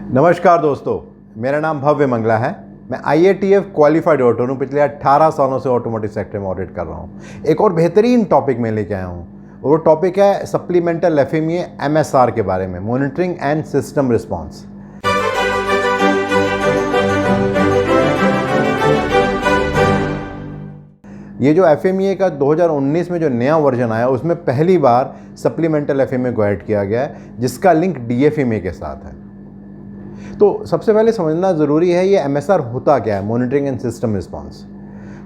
नमस्कार दोस्तों, मेरा नाम भव्य मंगला है। मैं IATF क्वालिफाइड ऑडिटर हूँ। पिछले 18 सालों से ऑटोमोटिव सेक्टर में ऑडिट कर रहा हूँ। एक और बेहतरीन टॉपिक में लेके आया हूँ। वो टॉपिक है सप्लीमेंटल FMEA MSR के बारे में, मॉनिटरिंग एंड सिस्टम रिस्पॉन्स। ये जो FMEA का 2019 में जो नया वर्जन आया, उसमें पहली बार सप्लीमेंटल FMEA को ऐड किया गया है, जिसका लिंक DFMEA के साथ है। तो सबसे पहले समझना ज़रूरी है ये MSR होता क्या है, मॉनिटरिंग एंड सिस्टम रिस्पॉन्स।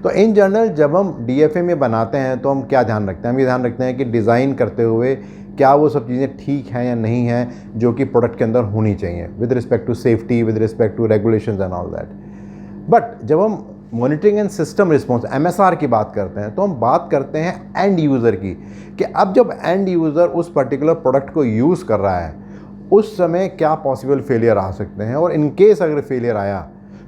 तो इन जनरल जब हम DFMEA बनाते हैं तो हम क्या ध्यान रखते हैं? हम ये ध्यान रखते हैं कि डिज़ाइन करते हुए क्या वो सब चीज़ें ठीक हैं या नहीं हैं जो कि प्रोडक्ट के अंदर होनी चाहिए, with respect to safety, with respect to regulations and all that. But जब हम monitoring and system response MSR की बात करते हैं तो हम बात करते हैं एंड यूज़र की, कि अब जब एंड यूज़र उस पर्टिकुलर प्रोडक्ट को यूज़ कर रहा है उस समय क्या पॉसिबल फेलियर आ सकते हैं, और इन केस अगर फेलियर आया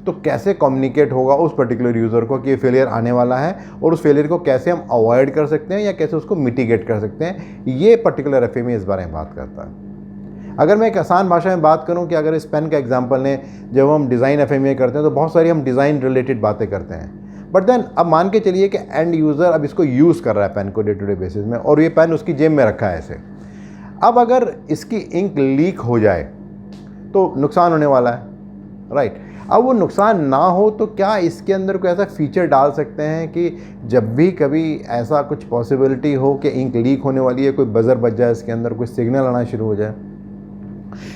तो कैसे कम्युनिकेट होगा उस पर्टिकुलर यूज़र को कि ये फेलियर आने वाला है, और उस फेलियर को कैसे हम अवॉइड कर सकते हैं या कैसे उसको मिटिगेट कर सकते हैं। ये पर्टिकुलर FMEA इस बारे में बात करता है। अगर मैं एक आसान भाषा में बात करूं कि अगर इस पेन का एग्जांपल लें, जब हम डिज़ाइन FMEA करते हैं तो बहुत सारी हम डिज़ाइन रिलेटेड बातें करते हैं। बट देन अब मान के चलिए कि एंड यूज़र अब इसको यूज़ कर रहा है पेन को डे टू डे बेसिस में, और ये पेन उसकी जेब में रखा है ऐसे। अब अगर इसकी इंक लीक हो जाए तो नुकसान होने वाला है, राइट। अब वो नुकसान ना हो तो क्या इसके अंदर कोई ऐसा फीचर डाल सकते हैं कि जब भी कभी ऐसा कुछ पॉसिबिलिटी हो कि इंक लीक होने वाली है, कोई बज़र बज जाए, इसके अंदर कोई सिग्नल आना शुरू हो जाए,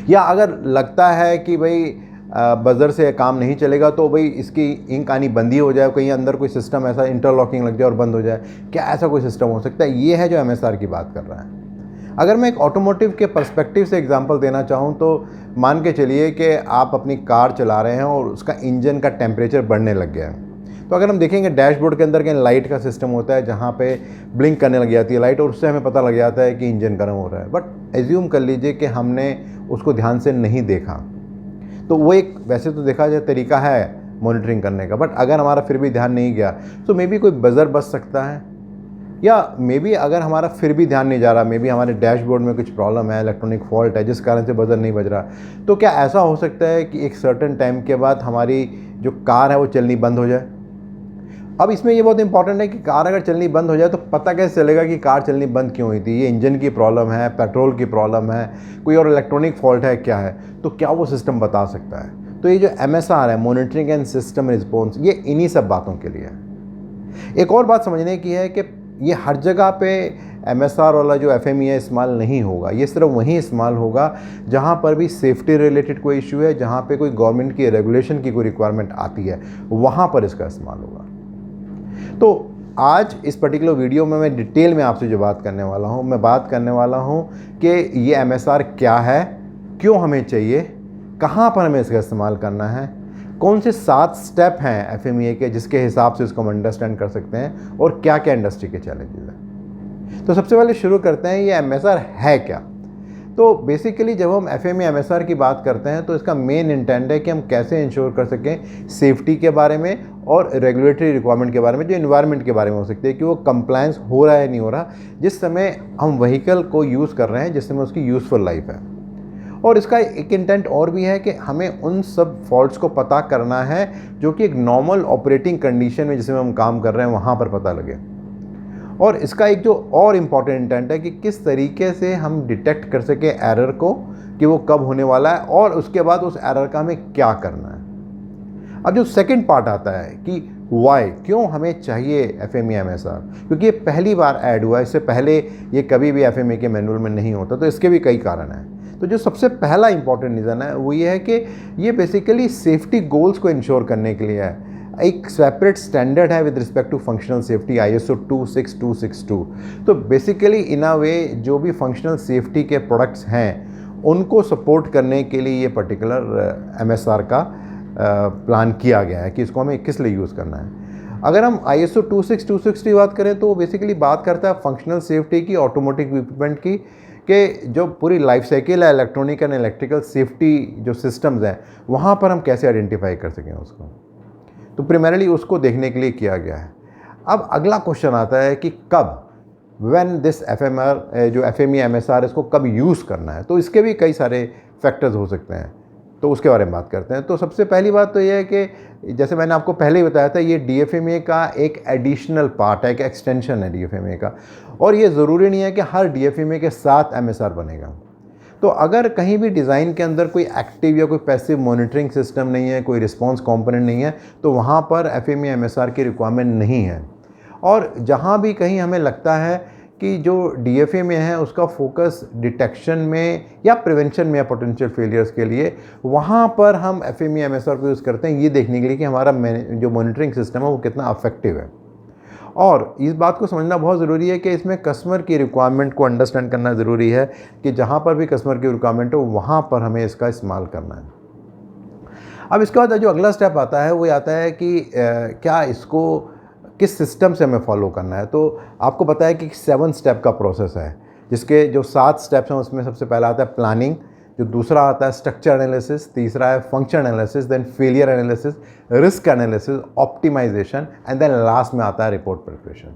या अगर लगता है कि भाई बज़र से काम नहीं चलेगा तो भाई इसकी इंक आनी बंद ही हो जाए, कहीं अंदर कोई सिस्टम ऐसा इंटरलॉकिंग लग जाए और बंद हो जाए, क्या ऐसा कोई सिस्टम हो सकता है? ये है जो MSR की बात कर रहा है। अगर मैं एक ऑटोमोटिव के पर्सपेक्टिव से एग्जांपल देना चाहूँ तो मान के चलिए कि आप अपनी कार चला रहे हैं और उसका इंजन का टेम्परेचर बढ़ने लग गया है। तो अगर हम देखेंगे डैशबोर्ड के अंदर कहीं लाइट का सिस्टम होता है जहाँ पे ब्लिंक करने लग जाती है लाइट, और उससे हमें पता लग जाता है कि इंजन गर्म हो रहा है। बट एज्यूम कर लीजिए कि हमने उसको ध्यान से नहीं देखा, तो वो एक वैसे तो देखा जाए तरीका है मॉनिटरिंग करने का, बट अगर हमारा फिर भी ध्यान नहीं गया तो मे बी कोई बज़र बज सकता है, या मे बी अगर हमारा फिर भी ध्यान नहीं जा रहा, मे बी हमारे डैशबोर्ड में कुछ प्रॉब्लम है, इलेक्ट्रॉनिक फॉल्ट है जिस कारण से बज़र नहीं बज रहा, तो क्या ऐसा हो सकता है कि एक सर्टेन टाइम के बाद हमारी जो कार है वो चलनी बंद हो जाए? अब इसमें ये बहुत इंपॉर्टेंट है कि कार अगर चलनी बंद हो जाए तो पता कैसे चलेगा कि कार चलनी बंद क्यों हुई थी? ये इंजन की प्रॉब्लम है, पेट्रोल की प्रॉब्लम है, कोई और इलेक्ट्रॉनिक फॉल्ट है, क्या है? तो क्या वो सिस्टम बता सकता है? तो ये जो MSR है, मॉनिटरिंग एंड सिस्टम रिस्पॉन्स, ये इन्हीं सब बातों के लिए है। एक और बात समझने की है कि ये हर जगह पे MSR वाला जो FMEA इस्तेमाल नहीं होगा। ये सिर्फ वहीं इस्तेमाल होगा जहाँ पर भी सेफ्टी रिलेटेड कोई इशू है, जहाँ पे कोई गवर्नमेंट की रेगुलेशन की कोई रिक्वायरमेंट आती है, वहाँ पर इसका इस्तेमाल होगा। तो आज इस पर्टिकुलर वीडियो में मैं डिटेल में आपसे जो बात करने वाला हूँ, मैं बात करने वाला हूँ कि ये MSR क्या है, क्यों हमें चाहिए, कहाँ पर हमें इसका इस्तेमाल करना है, कौन से 7 स्टेप हैं FMEA के जिसके हिसाब से इसको हम अंडरस्टैंड कर सकते हैं, और क्या क्या इंडस्ट्री के चैलेंजेस हैं। तो सबसे पहले शुरू करते हैं, ये MSR है क्या। तो बेसिकली जब हम FMEA MSR की बात करते हैं तो इसका मेन इंटेंट है कि हम कैसे इंश्योर कर सकें सेफ्टी के बारे में और रेगुलेटरी रिक्वायरमेंट के बारे में, जो इन्वायरमेंट के बारे में हो सकती है कि वो कंप्लायंस हो रहा है नहीं हो रहा जिस समय हम व्हीकल को यूज़ कर रहे हैं, जिस समय उसकी यूज़फुल लाइफ है। और इसका एक इंटेंट और भी है कि हमें उन सब फॉल्ट्स को पता करना है जो कि एक नॉर्मल ऑपरेटिंग कंडीशन में जिसमें हम काम कर रहे हैं वहाँ पर पता लगे। और इसका एक जो और इम्पॉर्टेंट इंटेंट है कि किस तरीके से हम डिटेक्ट कर सके एरर को कि वो कब होने वाला है, और उसके बाद उस एरर का हमें क्या करना है। अब जो सेकंड पार्ट आता है कि वाई, क्यों हमें चाहिए FMEA MSR, क्योंकि ये पहली बार ऐड हुआ है, इससे पहले ये कभी भी FMEA के मैनुअल में नहीं होता, तो इसके भी कई कारण हैं। तो जो सबसे पहला इंपॉर्टेंट रीज़न है वो ये है कि ये बेसिकली सेफ्टी गोल्स को इंश्योर करने के लिए है। एक सेपरेट स्टैंडर्ड है with respect to functional safety, ISO 26262। तो बेसिकली इन अ वे जो भी फंक्शनल सेफ्टी के प्रोडक्ट्स हैं उनको सपोर्ट करने के लिए ये पर्टिकुलर MSR का प्लान किया गया है कि इसको हमें किस लिए यूज़ करना है। अगर हम ISO 26262 की बात करें तो वो बेसिकली बात करता है फंक्शनल सेफ्टी की, ऑटोमोटिव इक्विपमेंट की, कि जो पूरी लाइफ साइकिल है इलेक्ट्रॉनिक एंड इलेक्ट्रिकल सेफ्टी जो सिस्टम्स हैं वहाँ पर हम कैसे आइडेंटिफाई कर सकें उसको। तो प्राइमरीली उसको देखने के लिए किया गया है। अब अगला क्वेश्चन आता है कि कब, व्हेन दिस FMEA MSR इसको कब यूज़ करना है। तो इसके भी कई सारे फैक्टर्स हो सकते हैं। तो उसके बारे में बात करते हैं। तो सबसे पहली बात तो ये है कि जैसे मैंने आपको पहले ही बताया था, ये DFMEA का एक एडिशनल पार्ट है, एक एक्सटेंशन है DFMEA का। और ये ज़रूरी नहीं है कि हर DFMEA के साथ MSR बनेगा। तो अगर कहीं भी डिज़ाइन के अंदर कोई एक्टिव या कोई पैसिव मॉनिटरिंग सिस्टम नहीं है, कोई रिस्पॉन्स कंपोनेंट नहीं है, तो वहाँ पर FMEA MSR की रिक्वायरमेंट नहीं है। और जहाँ भी कहीं हमें लगता है कि जो DFMEA है उसका फोकस डिटेक्शन में या प्रिवेंशन में या पोटेंशियल फेलियर्स के लिए, वहाँ पर हम FMEA MSR को यूज़ करते हैं, ये देखने के लिए कि हमारा जो मॉनिटरिंग सिस्टम है वो कितना अफेक्टिव है। और इस बात को समझना बहुत ज़रूरी है कि इसमें कस्टमर की रिक्वायरमेंट को अंडरस्टैंड करना ज़रूरी है कि जहाँ पर भी कस्टमर की रिक्वायरमेंट हो वहाँ पर हमें इसका इस्तेमाल करना है। अब इसके बाद जो अगला स्टेप आता है वो आता है कि क्या इसको किस सिस्टम से हमें फॉलो करना है। तो आपको पता है कि 7 स्टेप का प्रोसेस है, जिसके जो 7 स्टेप्स हैं उसमें सबसे पहला आता है प्लानिंग, जो दूसरा आता है स्ट्रक्चर एनालिसिस, तीसरा है function analysis, then failure analysis, risk analysis, optimisation and then last में आता है रिपोर्ट प्रिपरेशन।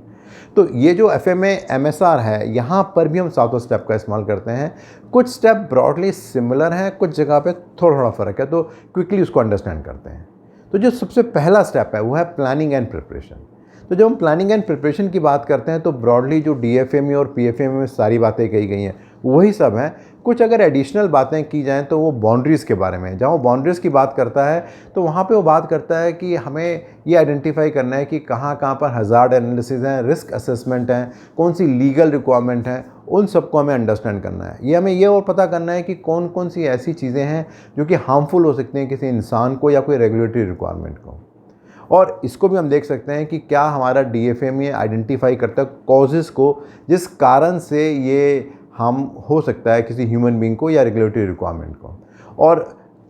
तो ये जो FMEA MSR है, यहाँ पर भी हम 7 स्टेप का इस्तेमाल करते हैं। कुछ स्टेप ब्रॉडली सिमिलर हैं, कुछ जगह पे थोड़ा थोड़ा फ़र्क है, तो क्विकली उसको अंडरस्टैंड करते हैं। तो जो सबसे पहला स्टेप है वो है प्लानिंग एंड प्रिपरेशन। तो जब हम प्लानिंग एंड प्रिपरेशन की बात करते हैं तो ब्रॉडली जो DFMEA और PFMEA में सारी बातें कही गई हैं वही सब हैं। कुछ अगर एडिशनल बातें की जाएं तो वो बाउंड्रीज़ के बारे में, जहाँ वो बाउंड्रीज़ की बात करता है तो वहाँ पे वो बात करता है कि हमें ये आइडेंटिफाई करना है कि कहाँ कहाँ पर हज़ार्ड एनालिसिस हैं, रिस्क असेसमेंट हैं, कौन सी लीगल रिक्वायरमेंट हैं, उन सबको हमें अंडरस्टैंड करना है। ये हमें ये और पता करना है कि कौन कौन सी ऐसी चीज़ें हैं जो कि हार्मफुल हो सकती हैं किसी इंसान को या कोई रेगुलेटरी रिक्वायरमेंट को। और इसको भी हम देख सकते हैं कि क्या हमारा DFMEA आइडेंटिफाई करता है कॉजेज़ को जिस कारण से ये हम हो सकता है किसी ह्यूमन बीइंग को या रेगुलेटरी रिक्वायरमेंट को। और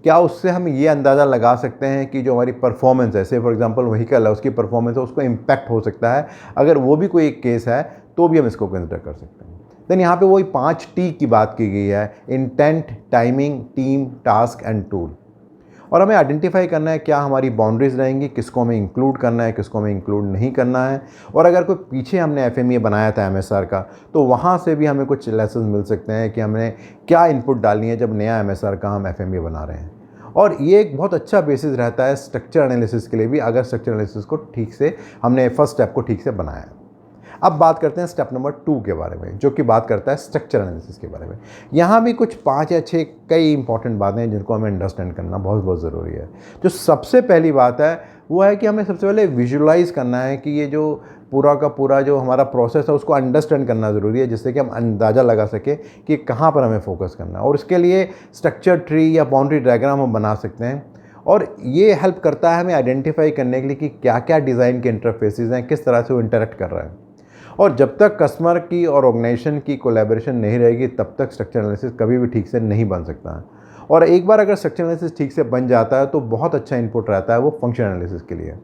क्या उससे हम ये अंदाज़ा लगा सकते हैं कि जो हमारी परफॉर्मेंस है, से फॉर एग्जांपल व्हीकल है उसकी परफॉर्मेंस है, उसको इम्पैक्ट हो सकता है। अगर वो भी कोई एक केस है तो भी हम इसको कंसिडर कर सकते हैं। देन यहाँ पे वही 5T की बात की गई है, intent, timing, team, task and tool. और हमें आइडेंटिफाई करना है क्या हमारी बाउंड्रीज़ रहेंगी, किसको हमें इंक्लूड करना है, किसको हमें इंक्लूड नहीं करना है। और अगर कोई पीछे हमने FMEA बनाया था MSR का, तो वहाँ से भी हमें कुछ लेसन मिल सकते हैं कि हमने क्या इनपुट डालनी है जब नया MSR का हम FMEA बना रहे हैं। और ये एक बहुत अच्छा बेसिस रहता है स्ट्रक्चर एनालिसिस के लिए भी, अगर स्ट्रक्चर एनालिसिस को ठीक से हमने फर्स्ट स्टेप को ठीक से बनाया है। अब बात करते हैं स्टेप नंबर 2 के बारे में, जो कि बात करता है स्ट्रक्चर एनालिसिस के बारे में। यहाँ भी कुछ 5 या 6 कई इंपॉर्टेंट बातें हैं जिनको हमें अंडरस्टैंड करना बहुत बहुत ज़रूरी है। जो सबसे पहली बात है वो है कि हमें सबसे पहले विजुलाइज़ करना है कि ये जो पूरा का पूरा जो हमारा प्रोसेस है उसको अंडरस्टैंड करना ज़रूरी है, जिससे कि हम अंदाज़ा लगा सकें कि कहाँ पर हमें फोकस करना है। और इसके लिए स्ट्रक्चर ट्री या बाउंड्री डायग्राम हम बना सकते हैं। और ये हेल्प करता है हमें आइडेंटिफाई करने के लिए कि क्या क्या डिज़ाइन के इंटरफेसेस हैं, किस तरह से वो इंटरेक्ट कर रहा है। और जब तक कस्टमर की और ऑर्गेनाइजेशन की कोलैबोरेशन नहीं रहेगी तब तक स्ट्रक्चर एनालिसिस कभी भी ठीक से नहीं बन सकता है। और एक बार अगर स्ट्रक्चर एनालिसिस ठीक से बन जाता है तो बहुत अच्छा इनपुट रहता है वो फंक्शन एनालिसिस के लिए।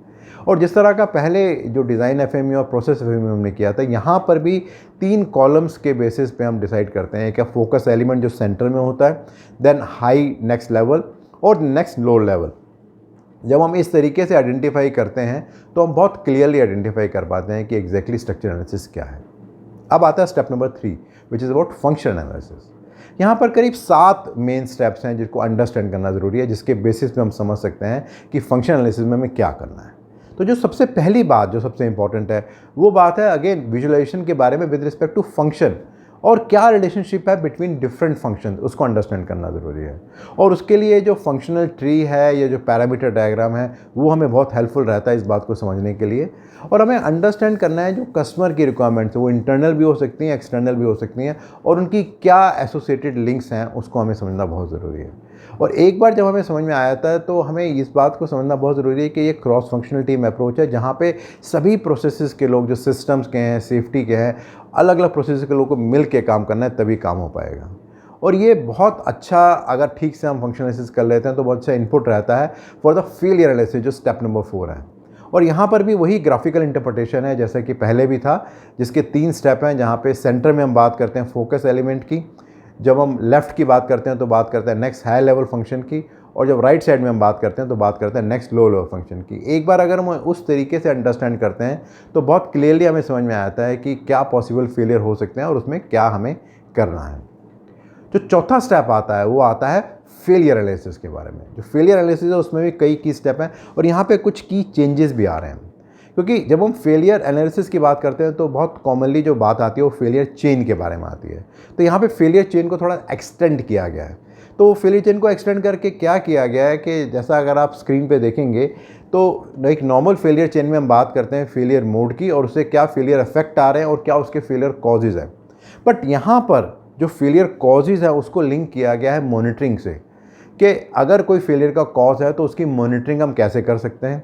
और जिस तरह का पहले जो डिज़ाइन FMEA और प्रोसेस FMEA हमने किया था, यहाँ पर भी 3 कॉलम्स के बेसिस पे हम डिसाइड करते हैं कि फोकस एलिमेंट जो सेंटर में होता है, देन हाई नेक्स्ट लेवल और नेक्स्ट लो लेवल। जब हम इस तरीके से आइडेंटिफाई करते हैं तो हम बहुत क्लियरली आइडेंटिफाई कर पाते हैं कि एग्जैक्टली स्ट्रक्चर एनालिसिस क्या है। अब आता है step number 3 which is about function analysis. यहाँ पर करीब 7 मेन स्टेप्स हैं जिसको अंडरस्टैंड करना ज़रूरी है, जिसके बेसिस पे हम समझ सकते हैं कि फंक्शन एनालिसिस में हमें क्या करना है। तो जो सबसे पहली बात जो सबसे इंपॉर्टेंट है वो बात है अगेन विजुअलाइजेशन के बारे में विद रिस्पेक्ट टू फंक्शन, और क्या रिलेशनशिप है बिटवीन डिफरेंट फंक्शन, उसको अंडरस्टैंड करना ज़रूरी है। और उसके लिए जो फंक्शनल ट्री है या जो पैरामीटर डायग्राम है वो हमें बहुत हेल्पफुल रहता है इस बात को समझने के लिए। और हमें अंडरस्टैंड करना है जो कस्टमर की रिक्वायरमेंट्स है वो इंटरनल भी हो सकती हैं, एक्सटर्नल भी हो सकती हैं, और उनकी क्या एसोसिएटेड लिंक्स हैं उसको हमें समझना बहुत ज़रूरी है। और एक बार जब हमें समझ में आया था तो हमें इस बात को समझना बहुत ज़रूरी है कि ये क्रॉस फंक्शनल टीम अप्रोच है, जहाँ पे सभी प्रोसेसेस के लोग जो सिस्टम्स के हैं, सेफ्टी के हैं, अलग अलग प्रोसेस के लोगों को मिल के काम करना है, तभी काम हो पाएगा। और ये बहुत अच्छा, अगर ठीक से हम फंक्शन एनालिसिस कर लेते हैं तो बहुत अच्छा इनपुट रहता है फॉर द फेलियर एनालिसिस, जो स्टेप नंबर 4 है। और यहाँ पर भी वही ग्राफिकल इंटरप्रिटेशन है जैसा कि पहले भी था, जिसके 3 स्टेप हैं, जहाँ पे सेंटर में हम बात करते हैं फोकस एलिमेंट की, जब हम लेफ़्ट की बात करते हैं तो बात करते हैं नेक्स्ट हाई लेवल फंक्शन की, और जब राइट साइड में हम बात करते हैं तो बात करते हैं नेक्स्ट लो लेवल फंक्शन की। एक बार अगर हम उस तरीके से अंडरस्टैंड करते हैं तो बहुत क्लियरली हमें समझ में आता है कि क्या पॉसिबल फेलियर हो सकते हैं और उसमें क्या हमें करना है। जो चौथा स्टेप आता है वो आता है फेलियर एनालिसिस के बारे में। जो फेलियर एनालिसिस है उसमें भी कई की स्टेप हैं और यहाँ पे कुछ की चेंजेस भी आ रहे हैं, क्योंकि जब हम फेलियर एनालिसिस की बात करते हैं तो बहुत कॉमनली जो बात आती है वो फेलियर चेन के बारे में आती है। तो यहाँ पे फेलियर चेन को थोड़ा एक्सटेंड किया गया है। तो फेलियर चेन को एक्सटेंड करके क्या किया गया है कि जैसा अगर आप स्क्रीन पे देखेंगे तो एक नॉर्मल फेलियर चेन में हम बात करते हैं फेलियर मोड की और उससे क्या फेलियर इफेक्ट आ रहे हैं और क्या उसके फेलियर कॉजेज़ हैं। बट यहाँ पर जो फेलियर कॉजेज़ है उसको लिंक किया गया है मॉनिटरिंग से, कि अगर कोई फेलियर का कॉज है तो उसकी मॉनिटरिंग हम कैसे कर सकते हैं,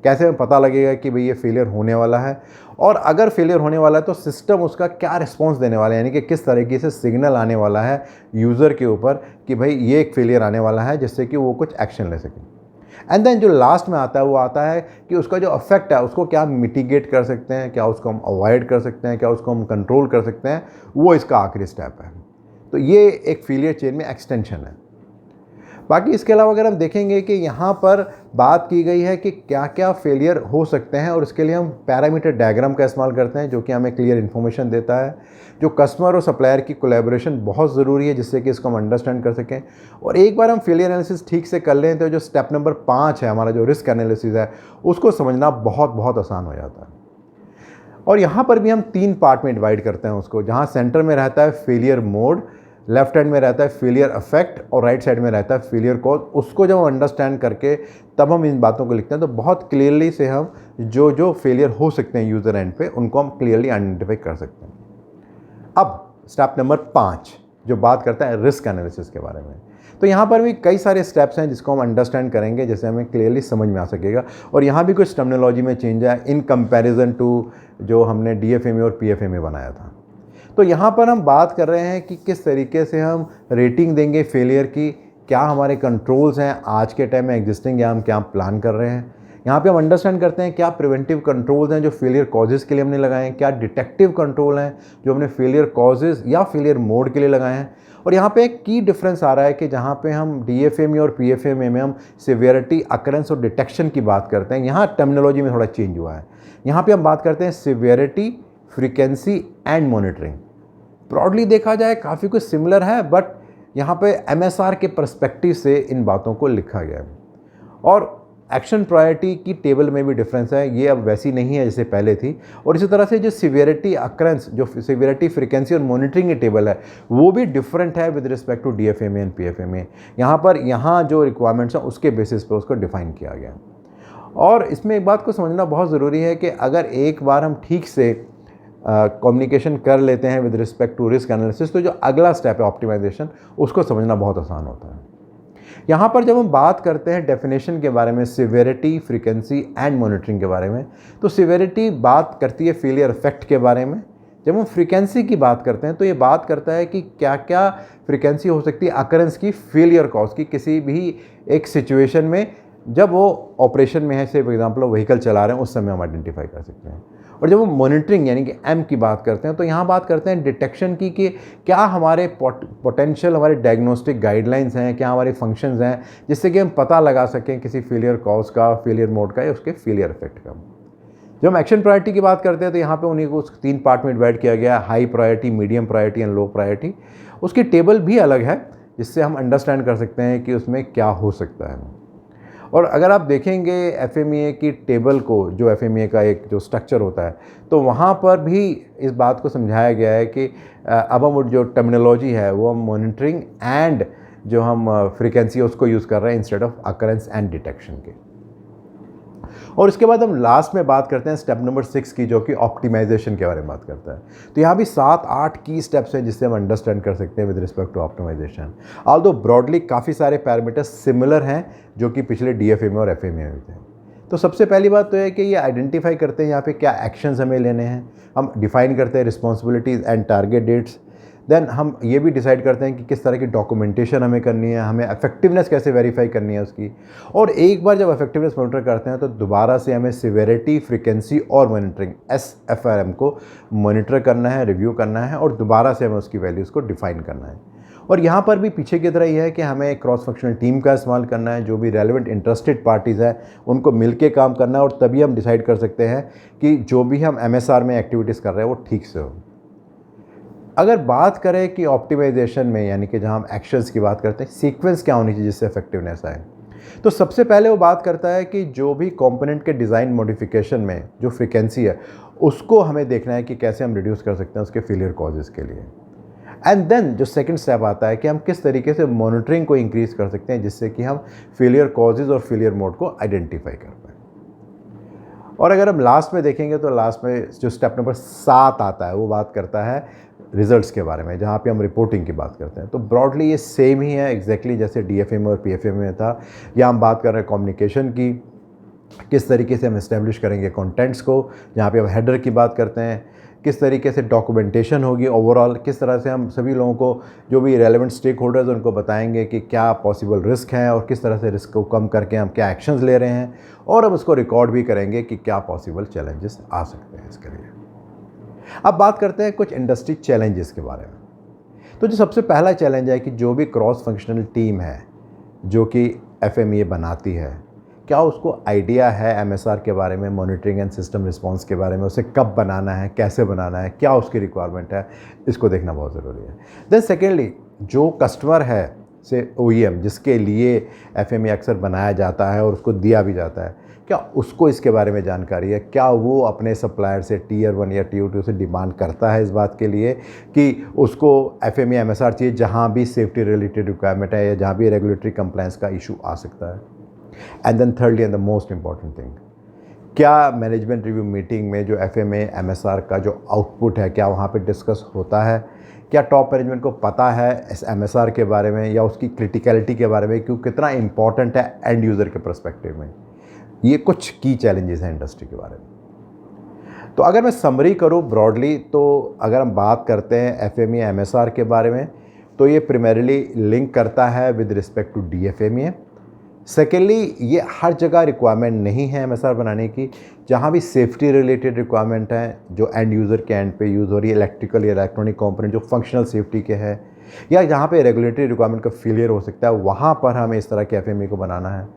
कैसे हमें पता लगेगा कि भाई ये फेलियर होने वाला है, और अगर फेलियर होने वाला है तो सिस्टम उसका क्या रिस्पॉन्स देने वाला है, यानी कि किस तरीके से सिग्नल आने वाला है यूज़र के ऊपर कि भाई ये एक फेलियर आने वाला है जिससे कि वो कुछ एक्शन ले सके। एंड देन जो लास्ट में आता है वो आता है कि उसका जो इफेक्ट है उसको क्या मिटिगेट कर सकते हैं, क्या उसको हम अवॉइड कर सकते हैं, क्या उसको हम कंट्रोल कर सकते हैं, वो इसका आखिरी स्टेप है। तो ये एक फेलियर चेन में एक्सटेंशन है। बाकी इसके अलावा अगर हम देखेंगे कि यहाँ पर बात की गई है कि क्या क्या फेलियर हो सकते हैं और इसके लिए हम पैरामीटर डायग्राम का इस्तेमाल करते हैं जो कि हमें क्लियर इन्फॉर्मेशन देता है। जो कस्टमर और सप्लायर की कोलैबोरेशन बहुत ज़रूरी है जिससे कि इसको हम अंडरस्टैंड कर सकें। और एक बार हम फेलियर एनालिसिस ठीक से कर लें तो जो स्टेप नंबर 5 है हमारा जो रिस्क एनालिसिस है उसको समझना बहुत बहुत आसान हो जाता है। और यहाँ पर भी हम 3 पार्ट में डिवाइड करते हैं उसको, जहाँ सेंटर में रहता है फेलियर मोड, लेफ्ट हैंड में रहता है फेलियर इफेक्ट और राइट साइड में रहता है फेलियर कॉज। उसको जब हम अंडरस्टैंड करके तब हम इन बातों को लिखते हैं तो बहुत क्लियरली से हम जो जो फेलियर हो सकते हैं यूज़र एंड पे उनको हम क्लियरली आइडेंटिफाई कर सकते हैं। अब स्टेप नंबर 5 जो बात करता है रिस्क एनालिसिस के बारे में, तो यहाँ पर भी कई सारे स्टेप्स हैं जिसको हम अंडरस्टैंड करेंगे जैसे हमें क्लियरली समझ में आ सकेगा। और यहाँ भी कुछ टर्मिनोलॉजी में चेंज है इन कंपैरिजन टू जो हमने DFMA और PFMA बनाया था। तो यहाँ पर हम बात कर रहे हैं कि किस तरीके से हम रेटिंग देंगे फेलियर की, क्या हमारे कंट्रोल्स हैं आज के टाइम में एग्जिस्टिंग या हम क्या प्लान कर रहे हैं। यहाँ पे हम अंडरस्टैंड करते हैं क्या प्रिवेंटिव कंट्रोल्स हैं जो फेलियर कॉजेज़ के लिए हमने लगाए हैं, क्या डिटेक्टिव कंट्रोल हैं जो हमने फेलियर कॉजेज़ या फेलियर मोड के लिए लगाए हैं। और यहाँ पे एक की डिफरेंस आ रहा है कि जहाँ पे हम DFMA और PFMA में हम सिवियरिटी, अकरेंस और डिटेक्शन की बात करते हैं, यहाँ टर्मिनोलॉजी में थोड़ा चेंज हुआ है। यहाँ पे हम बात करते हैं severity, frequency and monitoring. Broadly देखा जाए काफ़ी कुछ सिमिलर है, बट यहाँ पे MSR के पर्सपेक्टिव से इन बातों को लिखा गया है। और एक्शन प्रायोरिटी की टेबल में भी डिफरेंस है, ये अब वैसी नहीं है जैसे पहले थी। और इसी तरह से जो सिवियरिटी, अकरेंस, जो सिवियरिटी, फ्रीक्वेंसी और मॉनिटरिंग की टेबल है वो भी डिफरेंट है with respect to DFMA and PFMA। यहाँ जो रिक्वायरमेंट्स हैं उसके बेसिस पे उसको डिफाइन किया गया। और इसमें एक बात को समझना बहुत ज़रूरी है कि अगर एक बार हम ठीक से कम्युनिकेशन कर लेते हैं with respect to risk analysis तो जो अगला स्टेप है ऑप्टिमाइजेशन, उसको समझना बहुत आसान होता है। यहाँ पर जब हम बात करते हैं डेफिनेशन के बारे में सिवियरिटी, फ्रीक्वेंसी एंड मॉनिटरिंग के बारे में, तो सिवियरिटी बात करती है फेलियर इफेक्ट के बारे में। जब हम फ्रीक्वेंसी की बात करते हैं तो ये बात करता है कि क्या क्या फ्रीक्वेंसी हो सकती है अकरेंस की, फेलियर कॉज की, किसी भी एक सिचुएशन में जब वो ऑपरेशन में है, से फॉर एग्जाम्पल व्हीकल चला रहे हैं उस समय हम आइडेंटिफाई कर सकते हैं। और जब हम मॉनिटरिंग यानी कि M की बात करते हैं तो यहाँ बात करते हैं डिटेक्शन की, कि क्या हमारे पोटेंशियल हमारे डायग्नोस्टिक गाइडलाइंस हैं, क्या हमारे फंक्शंस हैं जिससे कि हम पता लगा सकें किसी फेलियर कॉज का, फेलियर मोड का या उसके फेलियर इफेक्ट का। जब हम एक्शन प्रायोरिटी की बात करते हैं तो यहाँ पे उन्हीं को 3 पार्ट में डिवाइड किया गया है, high priority, medium priority and low priority. उसकी टेबल भी अलग है जिससे हम अंडरस्टैंड कर सकते हैं कि उसमें क्या हो सकता है। और अगर आप देखेंगे FMEA की टेबल को, जो FMEA का एक जो स्ट्रक्चर होता है, तो वहाँ पर भी इस बात को समझाया गया है कि अब हम जो टर्मिनोलॉजी है वो हम मॉनिटरिंग एंड जो हम फ्रीक्वेंसी उसको यूज़ कर रहे हैं instead of occurrence and detection के। और इसके बाद हम लास्ट में बात करते हैं स्टेप नंबर 6 की, जो कि ऑप्टिमाइजेशन के बारे में बात करता है। तो यहाँ भी 7-8 की स्टेप्स हैं जिससे हम अंडरस्टैंड कर सकते हैं with respect to optimisation. Although broadly काफ़ी सारे पैरामीटर्स सिमिलर हैं जो कि पिछले DFMA और FMEA में थे। तो सबसे पहली बात तो है कि ये आइडेंटिफाई करते हैं यहाँ पे क्या एक्शंस हमें लेने हैं, हम डिफाइन करते हैं responsibilities and target dates. Then हम ये भी डिसाइड करते हैं कि किस तरह की डॉक्यूमेंटेशन हमें करनी है, हमें इफेक्टिवनेस कैसे वेरीफाई करनी है उसकी। और एक बार जब इफेक्टिवनेस मॉनिटर करते हैं तो दोबारा से हमें सिवियरिटी, फ्रीक्वेंसी और मॉनिटरिंग SFRM को मॉनिटर करना है, रिव्यू करना है और दोबारा से हमें उसकी वैल्यूज़ को डिफाइन करना है। और यहाँ पर भी पीछे की तरह ही है कि हमें क्रॉस फंक्शनल टीम का इस्तेमाल करना है, जो भी रेलेवेंट इंटरेस्टेड पार्टीज़ हैं उनको मिलके काम करना है और तभी हम डिसाइड कर सकते हैं कि जो भी हम MSR में एक्टिविटीज़ कर रहे हैं वो ठीक से हो। अगर बात करें कि ऑप्टिमाइजेशन में, यानी कि जहाँ हम एक्शंस की बात करते हैं, सीक्वेंस क्या होनी चाहिए जिससे इफेक्टिवनेस आए, तो सबसे पहले वो बात करता है कि जो भी कंपोनेंट के डिज़ाइन मॉडिफिकेशन में जो फ्रीक्वेंसी है उसको हमें देखना है कि कैसे हम रिड्यूस कर सकते हैं उसके फेलियर कॉजेज़ के लिए। एंड देन जो सेकंड स्टेप आता है कि हम किस तरीके से मॉनिटरिंग को इंक्रीज़ कर सकते हैं जिससे कि हम फेलियर कॉजेज़ और फेलियर मोड को आइडेंटिफाई कर पाएँ। और अगर हम लास्ट में देखेंगे तो लास्ट में जो स्टेप नंबर 7 आता है वो बात करता है रिजल्ट्स के बारे में, जहाँ पे हम रिपोर्टिंग की बात करते हैं। तो ब्रॉडली ये सेम ही है एग्जैक्टली जैसे DFA में और PFA में था। या हम बात कर रहे हैं कम्युनिकेशन की, किस तरीके से हम इस्टेब्लिश करेंगे कंटेंट्स को, जहाँ पे हम हेडर की बात करते हैं, किस तरीके से डॉक्यूमेंटेशन होगी ओवरऑल, किस तरह से हम सभी लोगों को जो भी रेलेवेंट स्टेक होल्डर्स उनको बताएंगे कि क्या पॉसिबल रिस्क हैं और किस तरह से रिस्क को कम करके हम क्या एक्शंस ले रहे हैं, और हम उसको रिकॉर्ड भी करेंगे कि क्या पॉसिबल चैलेंजेस आ सकते हैं इसके लिए। अब बात करते हैं कुछ इंडस्ट्री चैलेंजेस के बारे में। तो जो सबसे पहला चैलेंज है कि जो भी क्रॉस फंक्शनल टीम है जो कि FMEA बनाती है, क्या उसको आइडिया है MSR के बारे में, मॉनिटरिंग एंड सिस्टम रिस्पांस के बारे में, उसे कब बनाना है, कैसे बनाना है, क्या उसकी रिक्वायरमेंट है, इसको देखना बहुत ज़रूरी है। देन सेकेंडली जो कस्टमर है से OEM जिसके लिए FMEA अक्सर बनाया जाता है और उसको दिया भी जाता है, क्या उसको इसके बारे में जानकारी है, क्या वो अपने सप्लायर से Tier 1 या Tier 2 से डिमांड करता है इस बात के लिए कि उसको FMEA MSR चाहिए जहाँ भी सेफ्टी रिलेटेड रिक्वायरमेंट है या जहाँ भी रेगुलेटरी कंप्लायंस का इशू आ सकता है। And then thirdly and the most important thing, क्या मैनेजमेंट रिव्यू मीटिंग में जो FMEA MSR का जो आउटपुट है क्या वहाँ पे डिस्कस होता है, क्या टॉप मैनेजमेंट को पता है इस MSR के बारे में या उसकी क्रिटिकलिटी के बारे में, क्यों कितना इंपॉर्टेंट है एंड यूज़र के पर्सपेक्टिव में। ये कुछ की चैलेंजेस हैं इंडस्ट्री के बारे में। तो अगर मैं समरी करूँ ब्रॉडली, तो अगर हम बात करते हैं FMEA MSR के बारे में तो ये प्राइमरीली लिंक करता है with respect to DFMEA। Secondly ये हर जगह रिक्वायरमेंट नहीं है MSR बनाने की, जहाँ भी सेफ्टी रिलेटेड रिक्वायरमेंट है जो एंड यूज़र के एंड पे यूज़ हो रही है, इलेक्ट्रिकल या इलेक्ट्रॉनिक कंपोनेंट जो फंक्शनल सेफ्टी के है, या जहाँ पे रेगुलेटरी रिक्वायरमेंट का फेलियर हो सकता है, वहाँ पर हमें इस तरह के FMEA को बनाना है।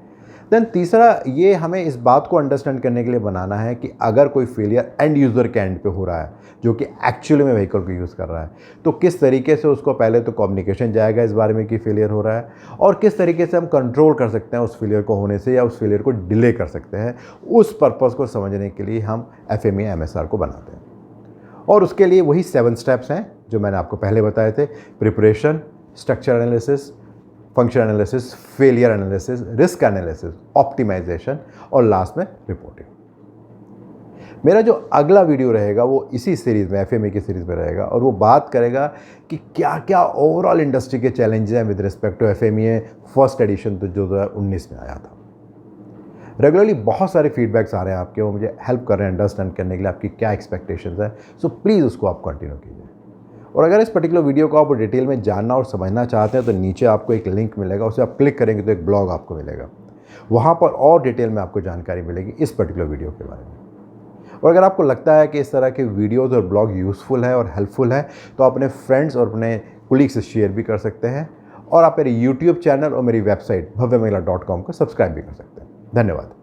देन तीसरा, ये हमें इस बात को अंडरस्टैंड करने के लिए बनाना है कि अगर कोई फेलियर एंड यूज़र के एंड पे हो रहा है जो कि एक्चुअली में व्हीकल को यूज़ कर रहा है, तो किस तरीके से उसको पहले तो कम्युनिकेशन जाएगा इस बारे में कि फेलियर हो रहा है, और किस तरीके से हम कंट्रोल कर सकते हैं उस फेलियर को होने से या उस फेलियर को डिले कर सकते हैं। उस पर्पज़ को समझने के लिए हम FMEA MSR को बनाते हैं। और उसके लिए वही 7 स्टेप्स हैं जो मैंने आपको पहले बताए थे: preparation, structure analysis, function analysis, failure analysis, risk analysis, optimisation और लास्ट में रिपोर्टिंग। मेरा जो अगला वीडियो रहेगा वो इसी सीरीज़ में, FMEA की सीरीज़ में रहेगा, और वो बात करेगा कि क्या क्या ओवरऑल इंडस्ट्री के चैलेंजेस हैं with respect to FMEA first edition तो जो 2019 में आया था। रेगुलरली बहुत सारे फीडबैक्स आ रहे हैं आपके, वो मुझे हेल्प कर रहे हैं अंडरस्टैंड करने के लिए आपकी क्या एक्सपेक्टेशंस है। सो प्लीज़ उसको आप कंटिन्यू कीजिए। और अगर इस पर्टिकुलर वीडियो को आप डिटेल में जानना और समझना चाहते हैं तो नीचे आपको एक लिंक मिलेगा, उसे आप क्लिक करेंगे तो एक ब्लॉग आपको मिलेगा, वहाँ पर और डिटेल में आपको जानकारी मिलेगी इस पर्टिकुलर वीडियो के बारे में। और अगर आपको लगता है कि इस तरह के वीडियोज़ और ब्लॉग यूज़फुल है और हेल्पफुल है तो आप अपने फ्रेंड्स और अपने कोलीग्स से शेयर भी कर सकते हैं, और आप मेरे YouTube चैनल और मेरी वेबसाइट bhavyamehila.com को सब्सक्राइब भी कर सकते हैं। धन्यवाद।